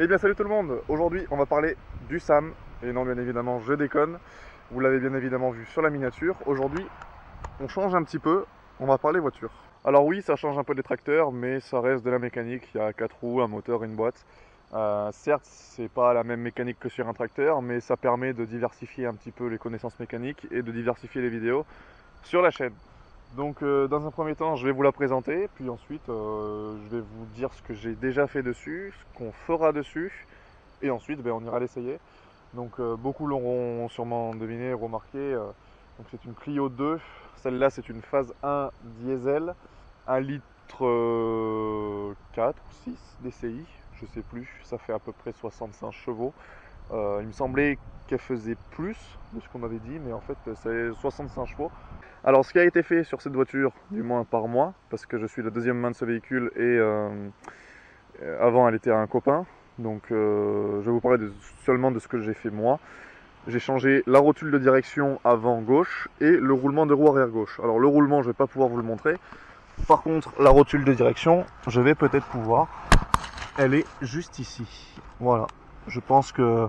Eh bien salut tout le monde, aujourd'hui on va parler du SAM, et non bien évidemment je déconne, vous l'avez bien évidemment vu sur la miniature. Aujourd'hui on change un petit peu, on va parler voiture. Alors oui, ça change un peu des tracteurs, mais ça reste de la mécanique, il y a 4 roues, un moteur, une boîte. Certes c'est pas la même mécanique que sur un tracteur, mais ça permet de diversifier un petit peu les connaissances mécaniques et de diversifier les vidéos sur la chaîne. Donc dans un premier temps je vais vous la présenter, puis ensuite je vais vous dire ce que j'ai déjà fait dessus, ce qu'on fera dessus, et ensuite on ira l'essayer. Donc beaucoup l'auront sûrement deviné, remarqué, donc c'est une Clio 2, celle-là c'est une phase 1 diesel, 1 litre 4 ou 6 DCI, je sais plus, ça fait à peu près 65 chevaux. Il me semblait qu'elle faisait plus de ce qu'on m'avait dit, mais en fait c'est 65 chevaux. Alors ce qui a été fait sur cette voiture, du moins par moi, parce que je suis la deuxième main de ce véhicule et avant elle était à un copain, donc je vais vous parler seulement de ce que j'ai fait moi. J'ai changé la rotule de direction avant gauche et le roulement de roue arrière gauche. Alors le roulement je vais pas pouvoir vous le montrer, par contre la rotule de direction je vais peut-être pouvoir, elle est juste ici, voilà. Je pense que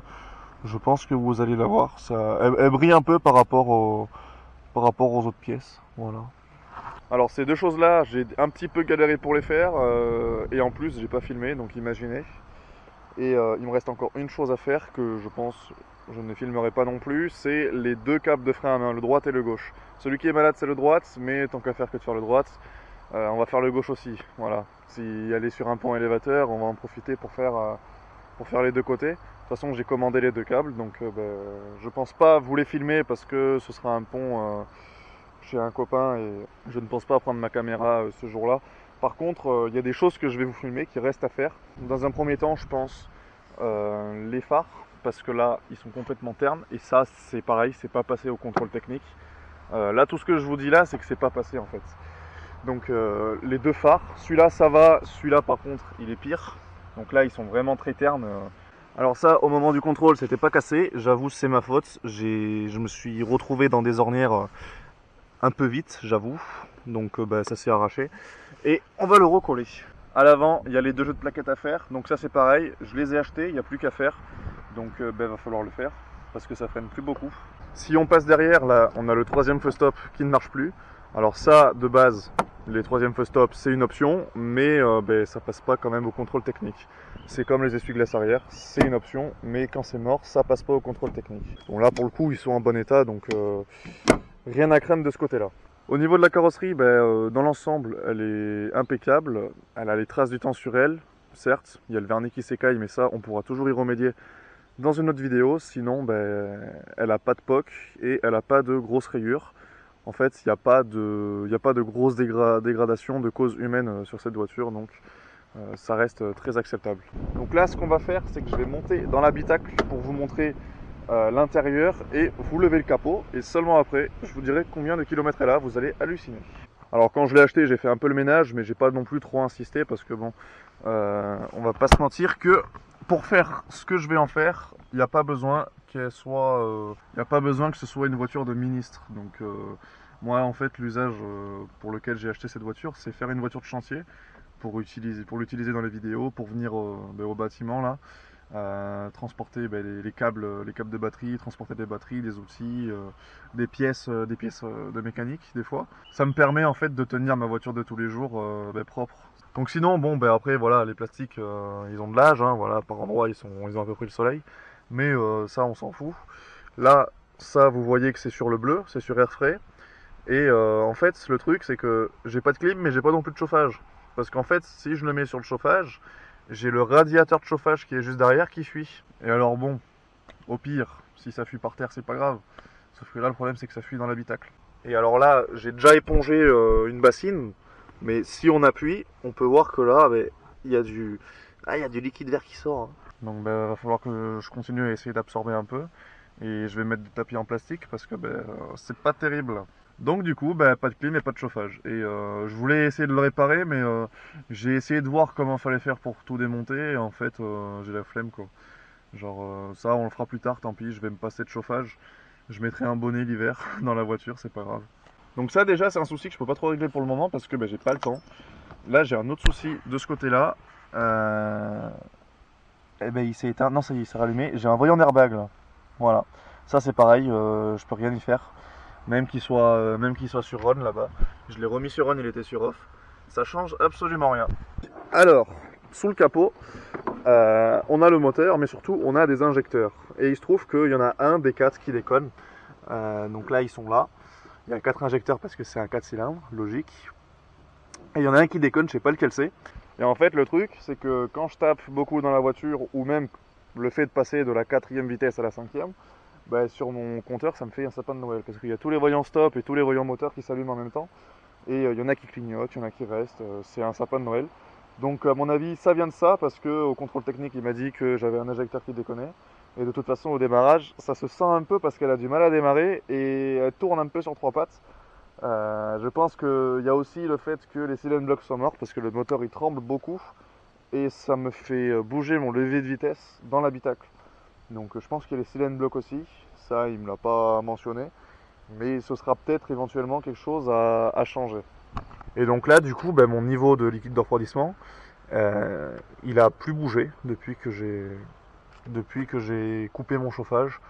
vous allez la voir, elle brille un peu par rapport aux autres pièces, voilà. Alors ces deux choses là j'ai un petit peu galéré pour les faire et en plus j'ai pas filmé, donc imaginez. Et il me reste encore une chose à faire que je pense je ne filmerai pas non plus, c'est les deux câbles de frein à main, le droite et le gauche. Celui qui est malade c'est le droite, mais tant qu'à faire que de faire le droite, on va faire le gauche aussi, voilà. Si elle est sur un pont élévateur, on va en profiter pour faire les deux côtés. De toute façon j'ai commandé les deux câbles, donc je pense pas vous les filmer parce que ce sera un pont chez un copain et je ne pense pas prendre ma caméra ce jour-là. Par contre, il y a des choses que je vais vous filmer qui restent à faire. Dans un premier temps, je pense les phares, parce que là, ils sont complètement ternes et ça, c'est pareil, c'est pas passé au contrôle technique. Là, tout ce que je vous dis là, c'est que c'est pas passé en fait. Donc, les deux phares, celui-là, ça va, celui-là, par contre, il est pire. Donc là, ils sont vraiment très ternes. Alors ça, au moment du contrôle, c'était pas cassé. J'avoue, c'est ma faute. Je me suis retrouvé dans des ornières un peu vite, j'avoue. Donc ça s'est arraché. Et on va le recoller. À l'avant, il y a les deux jeux de plaquettes à faire. Donc ça, c'est pareil. Je les ai achetés, il n'y a plus qu'à faire. Donc va falloir le faire parce que ça freine plus beaucoup. Si on passe derrière, là, on a le troisième feu stop qui ne marche plus. Alors ça, de base, les troisième feu stop, c'est une option, mais ça passe pas quand même au contrôle technique. C'est comme les essuie-glaces arrière, c'est une option, mais quand c'est mort, ça passe pas au contrôle technique. Bon là, pour le coup, ils sont en bon état, donc rien à craindre de ce côté-là. Au niveau de la carrosserie, dans l'ensemble, elle est impeccable. Elle a les traces du temps sur elle, certes. Il y a le vernis qui s'écaille, mais ça, on pourra toujours y remédier dans une autre vidéo. Sinon, elle n'a pas de poc et elle n'a pas de grosses rayures. En fait, il n'y a pas de grosse dégradation de cause humaine sur cette voiture, donc ça reste très acceptable. Donc là, ce qu'on va faire, c'est que je vais monter dans l'habitacle pour vous montrer l'intérieur et vous levez le capot et seulement après je vous dirai combien de kilomètres elle a, vous allez halluciner. Alors quand je l'ai acheté j'ai fait un peu le ménage mais j'ai pas non plus trop insisté parce que bon on va pas se mentir que pour faire ce que je vais en faire il n'y a pas besoin qu'elle soit il n'y a pas besoin que ce soit une voiture de ministre. Donc moi en fait l'usage pour lequel j'ai acheté cette voiture c'est faire une voiture de chantier pour l'utiliser dans les vidéos, pour venir au bâtiment là. Transporter les câbles de batterie, transporter des batteries, des outils, des pièces de mécanique des fois. Ça me permet en fait de tenir ma voiture de tous les jours propre. Donc sinon bon après voilà les plastiques ils ont de l'âge, hein, voilà, par endroits ils ont à peu près le soleil, mais ça on s'en fout. Là ça vous voyez que c'est sur le bleu, c'est sur Airfray et en fait le truc c'est que j'ai pas de clim mais j'ai pas non plus de chauffage parce qu'en fait si je le mets sur le chauffage j'ai le radiateur de chauffage qui est juste derrière qui fuit. Et alors bon, au pire, si ça fuit par terre, c'est pas grave. Sauf que là, le problème, c'est que ça fuit dans l'habitacle. Et alors là, j'ai déjà épongé une bassine. Mais si on appuie, on peut voir que là, il y a du liquide vert qui sort. Hein. Donc il va falloir que je continue à essayer d'absorber un peu. Et je vais mettre des tapis en plastique parce que c'est pas terrible. Donc du coup, pas de clim et pas de chauffage. Et je voulais essayer de le réparer, mais j'ai essayé de voir comment fallait faire pour tout démonter. Et en fait, j'ai la flemme quoi. Genre ça, on le fera plus tard, tant pis, je vais me passer de chauffage. Je mettrai un bonnet l'hiver dans la voiture, c'est pas grave. Donc ça déjà, c'est un souci que je peux pas trop régler pour le moment parce que j'ai pas le temps. Là, j'ai un autre souci de ce côté-là. eh ben il s'est éteint. Non, ça y est, il s'est rallumé. J'ai un voyant d'airbag là. Voilà. Ça c'est pareil, je peux rien y faire. Même qu'il soit sur on là-bas. Je l'ai remis sur on, il était sur off. Ça change absolument rien. Alors, sous le capot, on a le moteur, mais surtout on a des injecteurs. Et il se trouve qu'il y en a un des 4 qui déconne. Donc là, ils sont là. Il y a 4 injecteurs parce que c'est un 4 cylindres, logique. Et il y en a un qui déconne, je sais pas lequel c'est. Et en fait, le truc, c'est que quand je tape beaucoup dans la voiture, ou même le fait de passer de la 4e vitesse à la 5e, bah, sur mon compteur, ça me fait un sapin de Noël. Parce qu'il y a tous les voyants stop et tous les voyants moteurs qui s'allument en même temps. Et il y en a qui clignotent, il y en a qui restent. C'est un sapin de Noël. Donc à mon avis, ça vient de ça, parce qu'au contrôle technique, il m'a dit que j'avais un injecteur qui déconnait. Et de toute façon, au démarrage, ça se sent un peu parce qu'elle a du mal à démarrer et elle tourne un peu sur 3 pattes. Je pense qu'il y a aussi le fait que les cylindres blocs sont morts parce que le moteur il tremble beaucoup et ça me fait bouger mon levier de vitesse dans l'habitacle. Donc je pense qu'il y a les cylindres blocs aussi, ça il me l'a pas mentionné, mais ce sera peut-être éventuellement quelque chose à changer. Et donc là du coup mon niveau de liquide de refroidissement il a plus bougé depuis que j'ai coupé mon chauffage.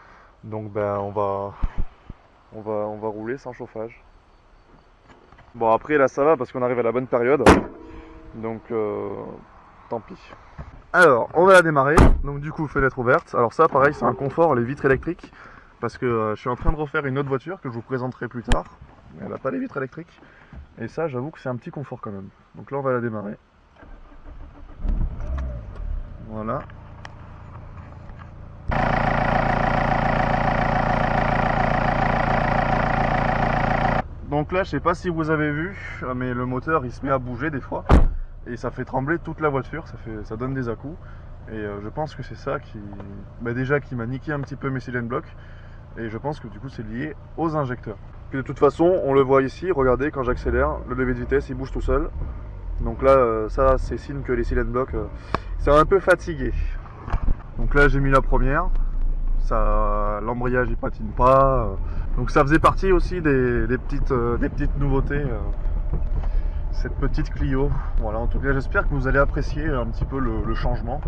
Donc on va rouler sans chauffage. Bon après là ça va parce qu'on arrive à la bonne période, donc tant pis. Alors on va la démarrer, donc du coup fenêtre ouverte. Alors ça pareil c'est un confort, les vitres électriques, parce que je suis en train de refaire une autre voiture que je vous présenterai plus tard. Elle n'a pas les vitres électriques, et ça j'avoue que c'est un petit confort quand même. Donc là on va la démarrer. Voilà. Donc là je sais pas si vous avez vu, mais le moteur il se met à bouger des fois. Et ça fait trembler toute la voiture, ça donne des à-coups. Et je pense que c'est ça qui, déjà qui m'a niqué un petit peu mes cylindres blocs. Et je pense que du coup c'est lié aux injecteurs. Puis de toute façon, on le voit ici, regardez quand j'accélère, le levier de vitesse il bouge tout seul. Donc là, ça c'est signe que les cylindres blocs sont un peu fatigués. Donc là j'ai mis la première, l'embrayage il patine pas. Donc ça faisait partie aussi des petites nouveautés. Cette petite Clio. Voilà, en tout cas j'espère que vous allez apprécier un petit peu le changement.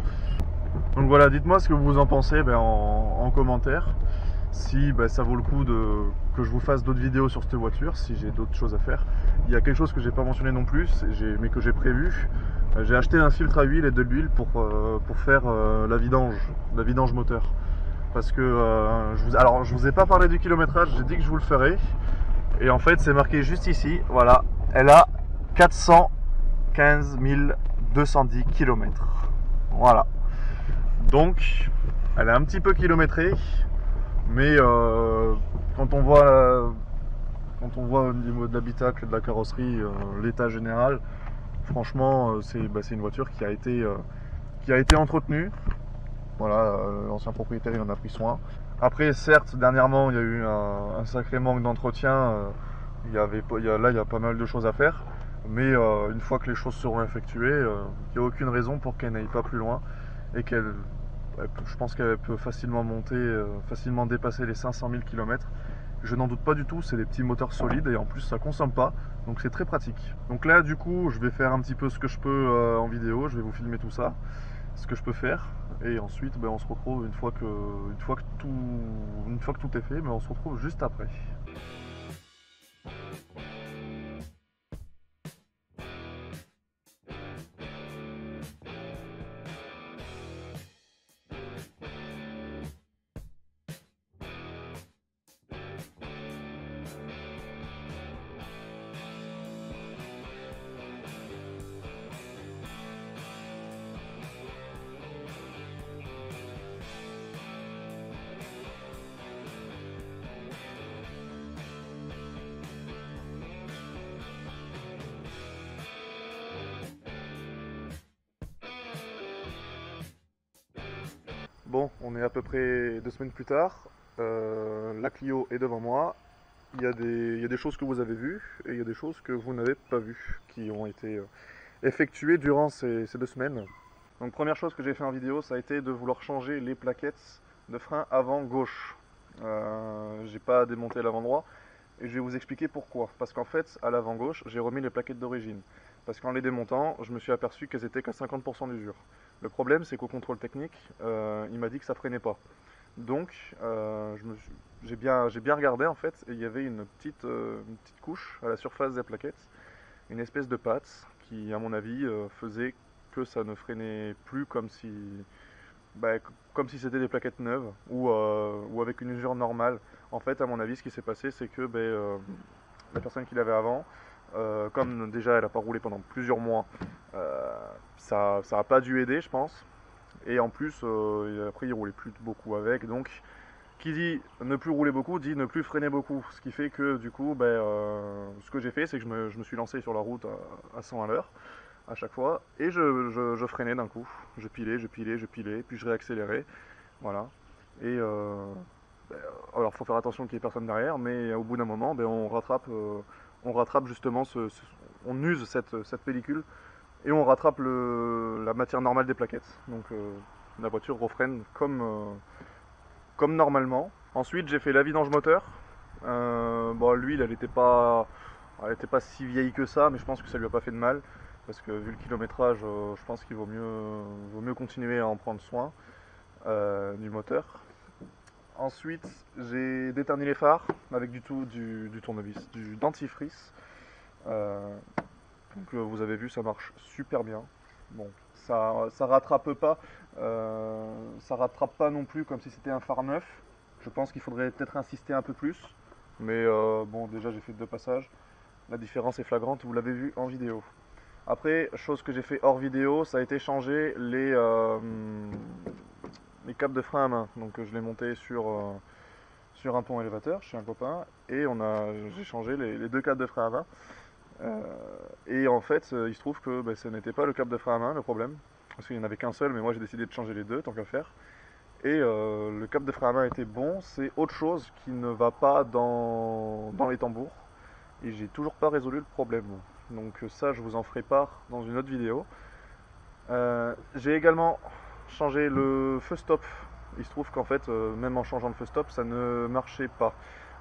Donc voilà, dites-moi ce que vous en pensez en commentaire. Si ça vaut le coup que je vous fasse d'autres vidéos sur cette voiture, si j'ai d'autres choses à faire. Il y a quelque chose que j'ai pas mentionné non plus, mais que j'ai prévu. J'ai acheté un filtre à huile et de l'huile pour faire la vidange moteur. Parce que je vous ai pas parlé du kilométrage, j'ai dit que je vous le ferais. Et en fait c'est marqué juste ici, voilà, elle a 415 210 km. Voilà. Donc, elle est un petit peu kilométrée, mais quand on voit au niveau de l'habitacle, de la carrosserie, l'état général, franchement, c'est une voiture qui a été entretenue. Voilà, l'ancien propriétaire il en a pris soin. Après, certes, dernièrement, il y a eu un sacré manque d'entretien. Il y a pas mal de choses à faire. Mais une fois que les choses seront effectuées, il n'y a aucune raison pour qu'elle n'aille pas plus loin. Et je pense qu'elle peut facilement monter, facilement dépasser les 500 000 km. Je n'en doute pas du tout, c'est des petits moteurs solides et en plus ça consomme pas, donc c'est très pratique. Donc là du coup je vais faire un petit peu ce que je peux en vidéo, je vais vous filmer tout ça, ce que je peux faire, et ensuite on se retrouve une fois que tout est fait, on se retrouve juste après. Bon, on est à peu près 2 semaines plus tard, la Clio est devant moi, il y a des choses que vous avez vues et il y a des choses que vous n'avez pas vues, qui ont été effectuées durant ces 2 semaines. Donc première chose que j'ai fait en vidéo, ça a été de vouloir changer les plaquettes de frein avant gauche. J'ai pas démonté l'avant droit et je vais vous expliquer pourquoi. Parce qu'en fait, à l'avant gauche, j'ai remis les plaquettes d'origine. parce qu'en les démontant, je me suis aperçu qu'elles étaient qu'à 50% d'usure. Le problème, c'est qu'au contrôle technique, il m'a dit que ça freinait pas. Donc, j'ai bien regardé en fait, et il y avait une petite couche à la surface des plaquettes, une espèce de pâte qui, à mon avis, faisait que ça ne freinait plus comme si, comme si c'était des plaquettes neuves ou avec une usure normale. En fait, à mon avis, ce qui s'est passé, c'est que la personne qui l'avait avant, comme déjà elle n'a pas roulé pendant plusieurs mois, ça n'a pas dû aider, je pense. Et en plus, après, il roulait plus beaucoup avec. Donc, qui dit ne plus rouler beaucoup, dit ne plus freiner beaucoup. Ce qui fait que, du coup, ce que j'ai fait, c'est que je me suis lancé sur la route à 100 à l'heure à chaque fois. Et je freinais d'un coup. Je pilais, puis je réaccélérais. Voilà. Et alors, faut faire attention qu'il n'y ait personne derrière, mais au bout d'un moment, on rattrape justement, on use cette pellicule et on rattrape la matière normale des plaquettes. Donc la voiture refreine comme normalement. Ensuite, j'ai fait la vidange moteur. L'huile, elle n'était pas si vieille que ça, mais je pense que ça lui a pas fait de mal. Parce que vu le kilométrage, je pense qu'il vaut mieux continuer à en prendre soin du moteur. Ensuite, j'ai déterni les phares avec du tournevis, du dentifrice. Donc vous avez vu, ça marche super bien. Bon, ça rattrape pas, non plus comme si c'était un phare neuf. Je pense qu'il faudrait peut-être insister un peu plus. Mais bon, déjà j'ai fait 2 passages. La différence est flagrante, vous l'avez vu en vidéo. Après, chose que j'ai fait hors vidéo, ça a été changer les câbles de frein à main. Donc je l'ai monté sur un pont élévateur chez un copain et j'ai changé les 2 câbles de frein à main. Et en fait, il se trouve que ce n'était pas le câble de frein à main le problème, parce qu'il n'y en avait qu'un seul, mais moi j'ai décidé de changer les 2 tant qu'à faire. Et le câble de frein à main était bon, c'est autre chose qui ne va pas dans les tambours. Et j'ai toujours pas résolu le problème. Donc ça, je vous en ferai part dans une autre vidéo. J'ai également changé le feu stop. Il se trouve qu'en fait, même en changeant le feu stop, ça ne marchait pas.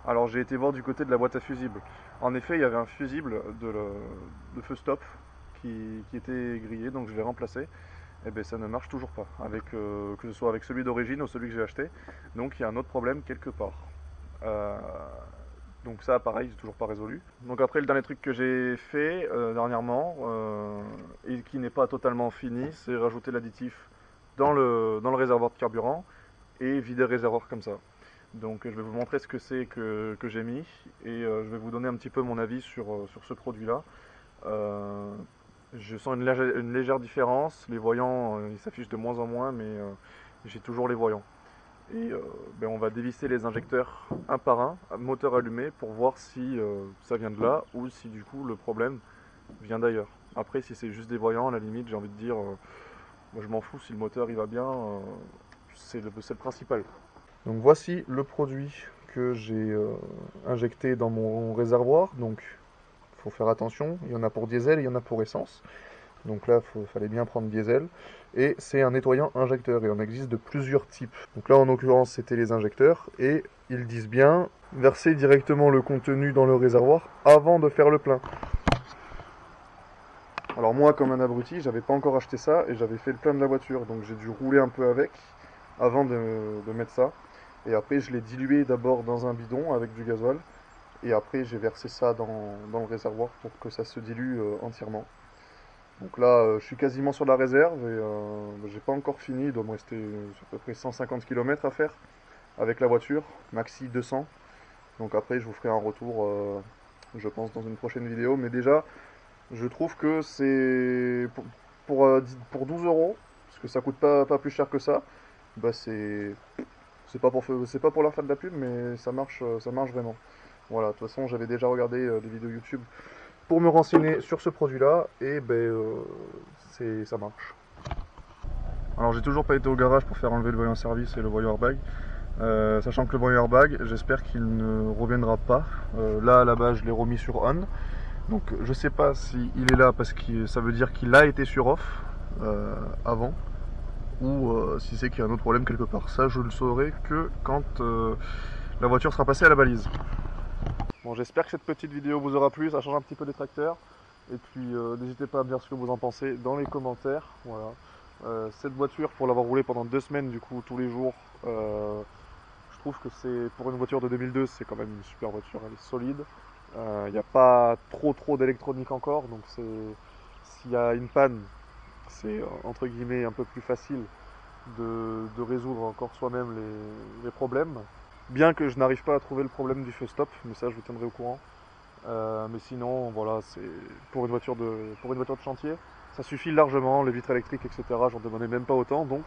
Alors j'ai été voir du côté de la boîte à fusibles. En effet, il y avait un fusible de feu stop qui était grillé, donc je l'ai remplacé. Et ça ne marche toujours pas, que ce soit avec celui d'origine ou celui que j'ai acheté. Donc il y a un autre problème quelque part. Donc ça, pareil, c'est toujours pas résolu. Donc après, le dernier truc que j'ai fait dernièrement, et qui n'est pas totalement fini, c'est rajouter l'additif dans le réservoir de carburant et vider le réservoir comme ça. Donc je vais vous montrer ce que c'est que j'ai mis et je vais vous donner un petit peu mon avis sur ce produit-là. Je sens une légère différence. Les voyants, ils s'affichent de moins en moins, mais j'ai toujours les voyants. Et on va dévisser les injecteurs un par un, moteur allumé, pour voir si ça vient de là ou si du coup le problème vient d'ailleurs. Après, si c'est juste des voyants, à la limite, j'ai envie de dire, moi je m'en fous, si le moteur il va bien, c'est le principal. Donc voici le produit que j'ai injecté dans mon réservoir. Donc il faut faire attention, il y en a pour diesel et il y en a pour essence. Donc là, il fallait bien prendre diesel. Et c'est un nettoyant injecteur, et on existe de plusieurs types. Donc là, en l'occurrence, c'était les injecteurs, et ils disent bien verser directement le contenu dans le réservoir avant de faire le plein. Alors moi, comme un abruti, j'avais pas encore acheté ça, et j'avais fait le plein de la voiture, donc j'ai dû rouler un peu avec, avant de mettre ça. Et après, je l'ai dilué d'abord dans un bidon avec du gasoil, et après, j'ai versé ça dans le réservoir pour que ça se dilue entièrement. Donc là, je suis quasiment sur la réserve et j'ai pas encore fini. Il doit me rester à peu près 150 km à faire avec la voiture, maxi 200. Donc après, je vous ferai un retour, je pense, dans une prochaine vidéo. Mais déjà, je trouve que c'est pour 12 €, parce que ça coûte pas plus cher que ça. C'est pas pour leur faire de la pub, mais ça marche vraiment. Voilà, de toute façon, j'avais déjà regardé des vidéos YouTube pour me renseigner sur ce produit-là, et ça marche. Alors j'ai toujours pas été au garage pour faire enlever le voyant service et le voyant airbag, sachant que le voyant airbag, j'espère qu'il ne reviendra pas. Là à la base je l'ai remis sur on, donc je sais pas si il est là parce que ça veut dire qu'il a été sur off avant, ou si c'est qu'il y a un autre problème quelque part. Ça je le saurai que quand la voiture sera passée à la balise. Bon, j'espère que cette petite vidéo vous aura plu, ça change un petit peu des tracteurs. Et puis n'hésitez pas à me dire ce que vous en pensez dans les commentaires. Voilà. Cette voiture, pour l'avoir roulée pendant 2 semaines, du coup, tous les jours, je trouve que c'est pour une voiture de 2002, c'est quand même une super voiture, elle est solide. Il n'y a pas trop d'électronique encore, donc s'il y a une panne, c'est entre guillemets un peu plus facile de résoudre encore soi-même les problèmes. Bien que je n'arrive pas à trouver le problème du feu stop, mais ça je vous tiendrai au courant. Mais sinon, voilà, c'est pour une voiture de chantier, ça suffit largement, les vitres électriques, etc. J'en demandais même pas autant, donc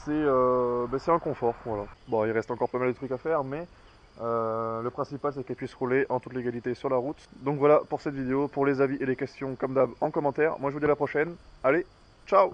c'est un confort, voilà. Bon, il reste encore pas mal de trucs à faire, mais le principal c'est qu'elle puisse rouler en toute légalité sur la route. Donc voilà pour cette vidéo, pour les avis et les questions comme d'hab en commentaire. Moi je vous dis à la prochaine, allez, ciao!